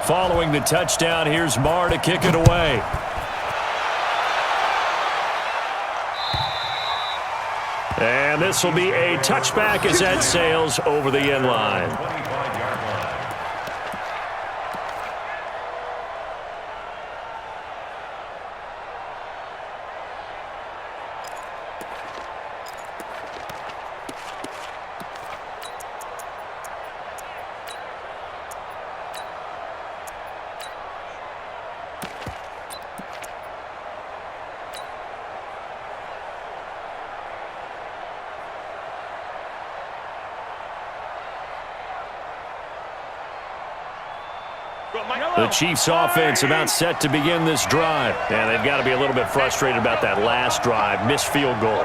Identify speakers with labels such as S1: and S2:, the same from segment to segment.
S1: Following the touchdown, here's Marr to kick it away. And this will be a touchback as that sails over the end line. The Chiefs offense about set to begin this drive. And they've got to be a little bit frustrated about that last drive. Missed field goal.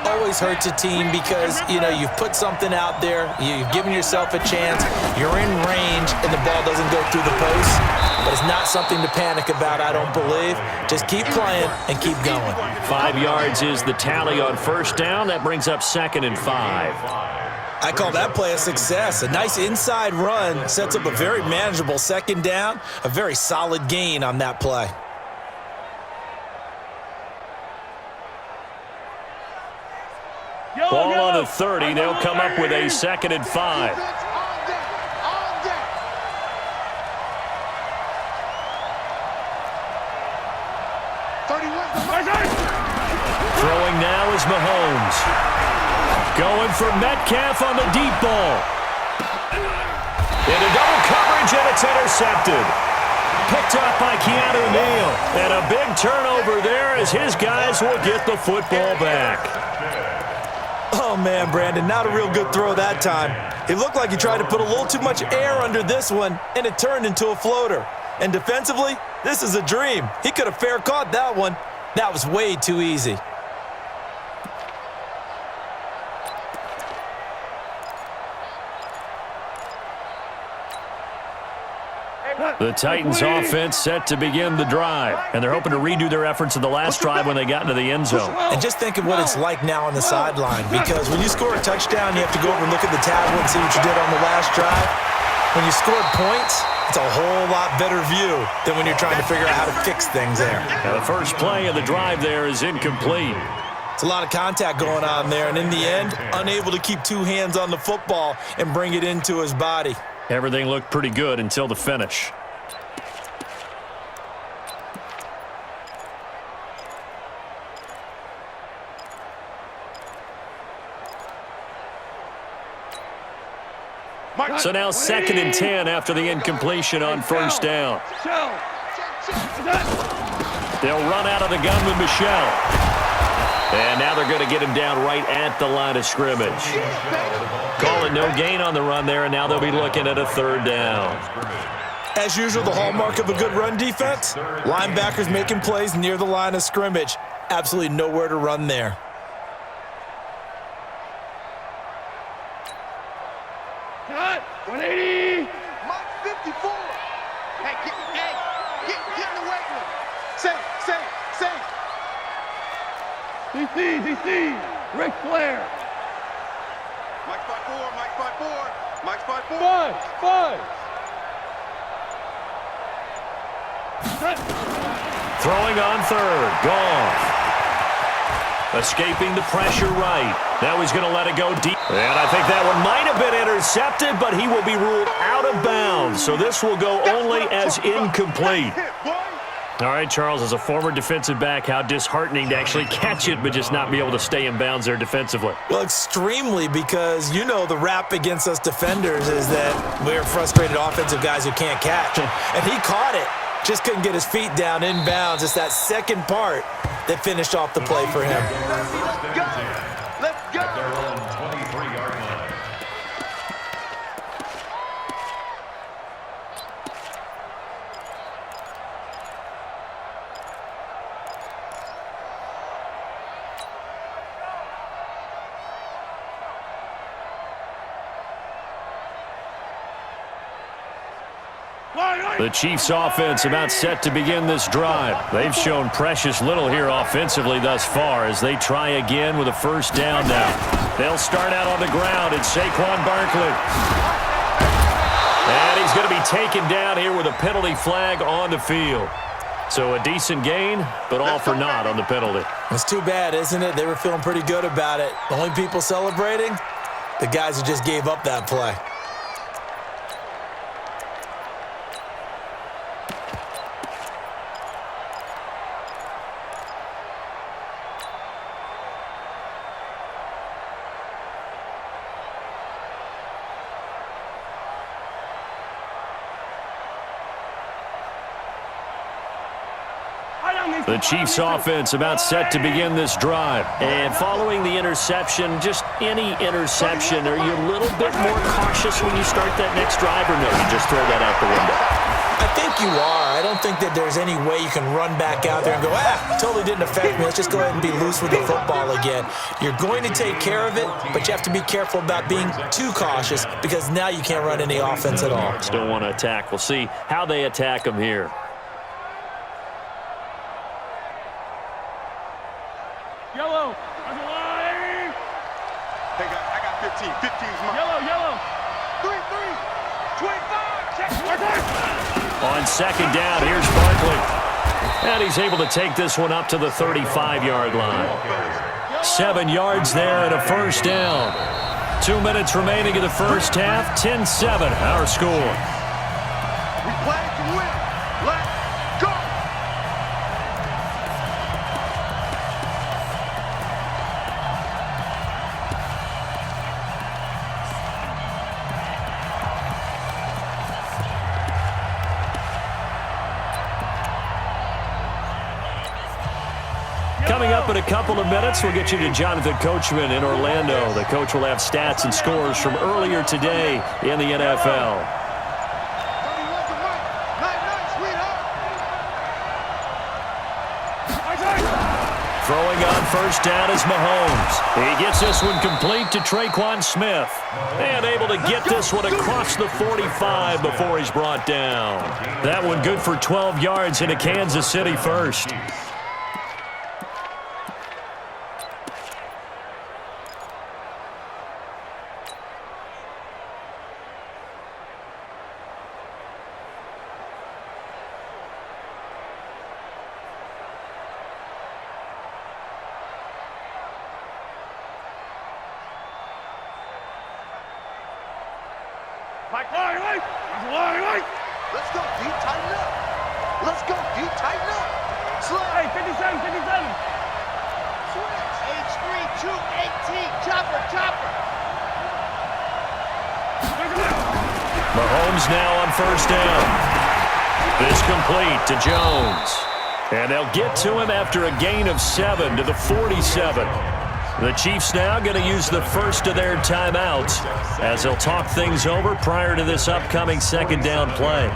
S2: Always hurts a team because, you've put something out there. You've given yourself a chance. You're in range, and the ball doesn't go through the post. But it's not something to panic about, I don't believe. Just keep playing and keep going.
S1: 5 yards is the tally on first down. That brings up 2nd and 5.
S2: I call that play a success. A nice inside run sets up a very manageable 2nd down. A very solid gain on that play.
S1: Ball on the 30. They'll come up with a 2nd and 5. Throwing now is Mahomes. Going for Metcalf on the deep ball. Into double coverage, and it's intercepted. Picked up by Keanu Neal. And a big turnover there as his guys will get the football back.
S2: Oh, man, Brandon, not a real good throw that time. It looked like he tried to put a little too much air under this one, and it turned into a floater. And defensively, this is a dream. He could have fair caught that one. That was way too easy.
S1: The Titans offense set to begin the drive, and they're hoping to redo their efforts in the last drive when they got into the end zone.
S2: And just think of what it's like now on the sideline, because when you score a touchdown, you have to go over and look at the tablet and see what you did on the last drive. When you scored points, it's a whole lot better view than when you're trying to figure out how to fix things there.
S1: Now the first play of the drive there is incomplete.
S2: It's a lot of contact going on there, and in the end, unable to keep 2 hands on the football and bring it into his body.
S1: Everything looked pretty good until the finish. So now 2nd and 10 after the incompletion on first down. They'll run out of the gun with Michel. And now they're going to get him down right at the line of scrimmage. Call it no gain on the run there, and now they'll be looking at a 3rd down.
S2: As usual, the hallmark of a good run defense, linebackers making plays near the line of scrimmage. Absolutely nowhere to run there.
S3: Cut! 180! Mike 54! Hey, get in the weight room! Say! DC! Ric Flair! Mike 5-4! Mike's 5-4! 5!
S1: Throwing on 3rd. Goff. Escaping the pressure right. Now he's going to let it go deep. And I think that one might have been intercepted, but he will be ruled out of bounds. So this will go only as incomplete. All right, Charles, as a former defensive back, how disheartening to actually catch it, but just not be able to stay in bounds there defensively.
S2: Well, extremely, because the rap against us defenders is that we're frustrated offensive guys who can't catch. And he caught it. Just couldn't get his feet down in bounds. It's that second part that finished off the play for him.
S3: Let's go!
S1: The Chiefs offense about set to begin this drive. They've shown precious little here offensively thus far as they try again with a 1st down now. They'll start out on the ground. It's Saquon Barkley. And he's going to be taken down here with a penalty flag on the field. So a decent gain, but all for naught on the penalty.
S2: It's too bad, isn't it? They were feeling pretty good about it. The only people celebrating, the guys who just gave up that play.
S1: The Chiefs offense about set to begin this drive. And following the interception, just any interception, are you a little bit more cautious when you start that next drive, or no, you just throw that out the window?
S2: I think you are. I don't think that there's any way you can run back out there and go, totally didn't affect me. Let's just go ahead and be loose with the football again. You're going to take care of it, but you have to be careful about being too cautious because now you can't run any offense at all.
S1: Still want to attack. We'll see how they attack them here.
S3: Yellow. That's a line. Hey, guys, I got 15. 15's mine. Yellow. 3. 25. Check.
S1: On second down, here's Barkley. And he's able to take this one up to the 35-yard line. 7 yards there and a first down. 2 minutes remaining in the first half. 10-7, our score.
S3: We play to win. Let's go.
S1: Coming up in a couple of minutes, we'll get you to Jonathan Coachman in Orlando. The coach will have stats and scores from earlier today in the NFL. Throwing on first down is Mahomes. He gets this one complete to Traquan Smith. And able to get this one across the 45 before he's brought down. That one good for 12 yards into Kansas City first.
S3: Let's go, D. Tighten up. Let's go, D. Tighten up. Slide. Hey, 57. Switch. H3, 218. Chopper.
S1: Mahomes now on first down. This complete to Jones. And they'll get to him after a gain of 7 to the 47. The Chiefs now going to use the first of their timeouts as they'll talk things over prior to this upcoming second down play.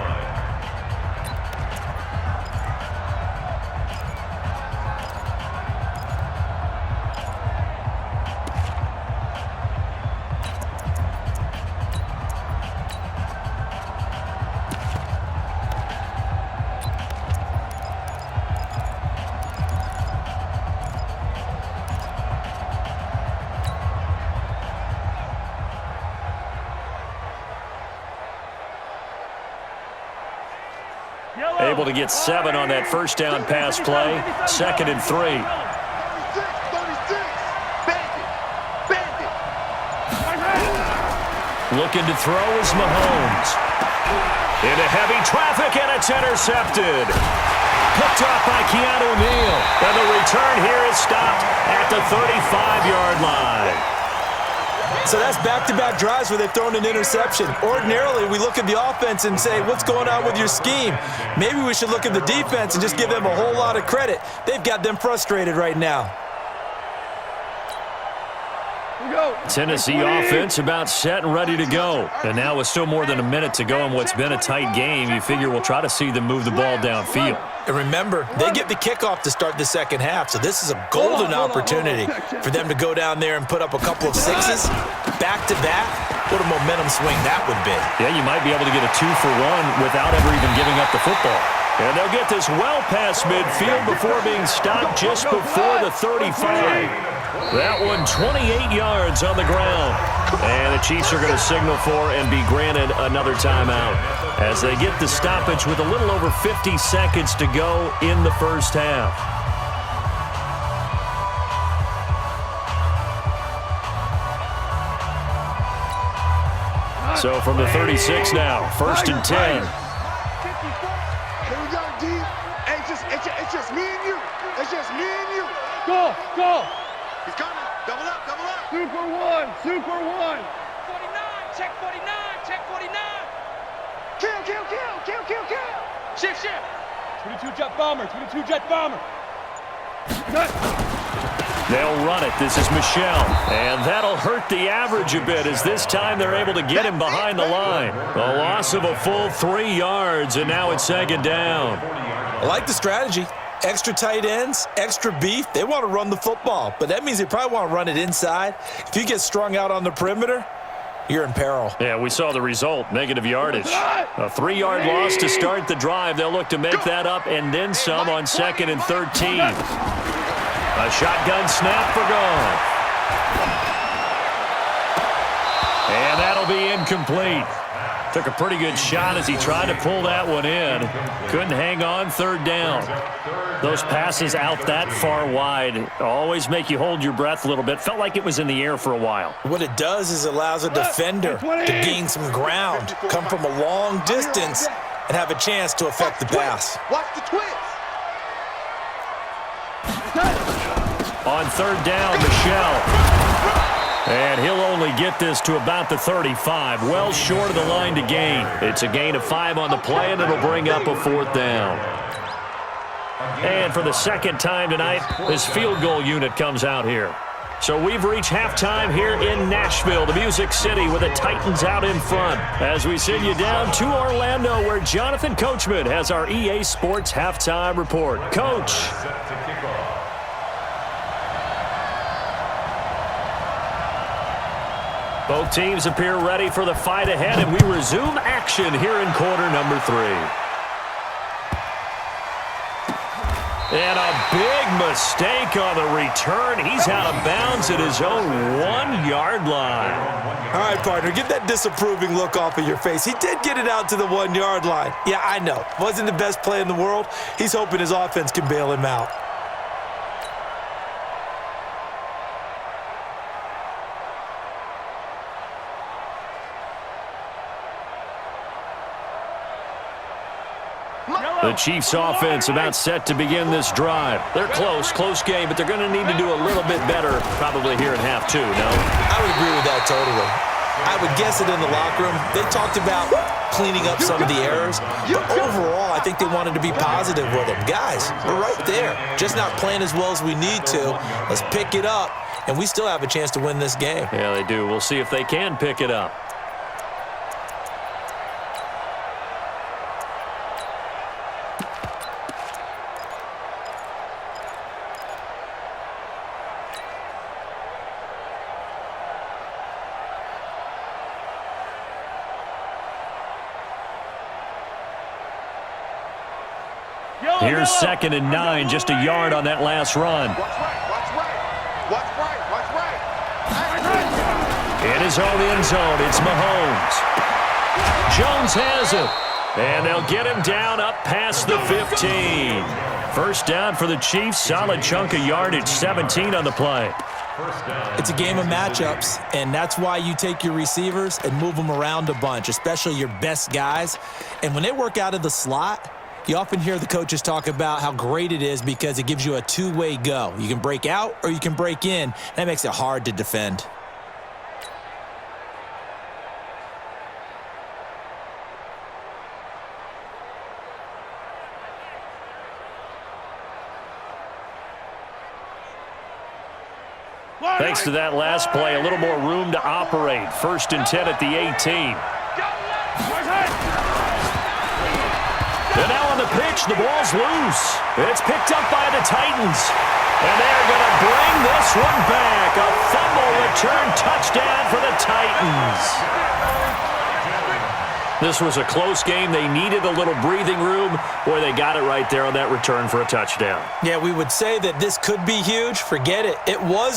S1: Able to get 7 on that first down pass play. 2nd and 3.
S3: 36. Bandit.
S1: Looking to throw is Mahomes. Into heavy traffic, and it's intercepted. Picked off by Keanu Neal. And the return here is stopped at the 35-yard line.
S2: So that's back-to-back drives where they've thrown an interception. Ordinarily, we look at the offense and say, what's going on with your scheme? Maybe we should look at the defense and just give them a whole lot of credit. They've got them frustrated right now.
S1: Tennessee offense about set and ready to go. And now with still more than a minute to go in what's been a tight game, you figure we'll try to see them move the ball downfield.
S2: And remember, they get the kickoff to start the second half, so this is a golden opportunity for them to go down there and put up a couple of sixes back-to-back. What a momentum swing that would be.
S1: Yeah, you might be able to get a 2-for-1 without ever even giving up the football. And they'll get this well past midfield before being stopped just before the 35. That one 28 yards on the ground. And the Chiefs are going to signal for and be granted another timeout as they get the stoppage with a little over 50 seconds to go in the first half. So from the 36 now, 1st and 10.
S3: Here we go, D. It's just me and you. It's just me and you.
S4: Go, go.
S3: He's coming. Double up, double up.
S4: Super one, super one.
S5: 49, check 49, check 49.
S3: Kill, kill, kill, kill, kill, kill.
S5: Shift, shift.
S4: 22 jet bomber, 22 jet bomber.
S1: They'll run it. This is Michelle. And that'll hurt the average a bit as this time they're able to get him behind the line. A loss of a full 3 yards, and now it's 2nd down.
S2: I like the strategy. Extra tight ends, extra beef. They want to run the football, but that means they probably want to run it inside. If you get strung out on the perimeter, you're in peril.
S1: Yeah, we saw the result, negative yardage. A 3-yard loss to start the drive. They'll look to make that up and then some on 2nd and 13. A shotgun snap for Goff. And that'll be incomplete. Took a pretty good shot as he tried to pull that one in. Couldn't hang on 3rd down. Those passes out that far wide always make you hold your breath a little bit. Felt like it was in the air for a while.
S2: What it does is allows a defender to gain some ground, come from a long distance, and have a chance to affect the pass.
S3: Watch the twist.
S1: On 3rd down, Michelle. And he'll only get this to about the 35, well short of the line to gain. It's a gain of 5 on the play, and it'll bring up a 4th down. And for the 2nd time tonight, this field goal unit comes out here. So we've reached halftime here in Nashville, the Music City, with the Titans out in front. As we send you down to Orlando, where Jonathan Coachman has our EA Sports halftime report. Coach. Both teams appear ready for the fight ahead, and we resume action here in quarter number 3. And a big mistake on the return. He's out of bounds at his own 1-yard line.
S2: All right, partner, get that disapproving look off of your face. He did get it out to the 1-yard line. Yeah, I know. Wasn't the best play in the world. He's hoping his offense can bail him out.
S1: The Chiefs offense about set to begin this drive. They're close game, but they're going to need to do a little bit better probably here in half 2, no?
S2: I would agree with that totally. I would guess it in the locker room. They talked about cleaning up some of the errors, but overall, I think they wanted to be positive with them. Guys, we're right there. Just not playing as well as we need to. Let's pick it up, and we still have a chance to win this game.
S1: Yeah, they do. We'll see if they can pick it up. Here's 2nd and 9, just a yard on that last run.
S3: Watch right, watch right. Watch right, watch right.
S1: In his own end zone, it's Mahomes. Jones has it. And they'll get him down up past the 15. 1st down for the Chiefs. Solid chunk of yardage, 17 on the play.
S2: It's a game of matchups, and that's why you take your receivers and move them around a bunch, especially your best guys. And when they work out of the slot, you often hear the coaches talk about how great it is because it gives you a 2-way go. You can break out or you can break in. That makes it hard to defend.
S1: Thanks to that last play, a little more room to operate. 1st and 10 at the 18. And now on the pitch, the ball's loose. It's picked up by the Titans. And they're going to bring this one back. A fumble return touchdown for the Titans. This was a close game. They needed a little breathing room. Boy, they got it right there on that return for a touchdown.
S2: Yeah, we would say that this could be huge. Forget it. It was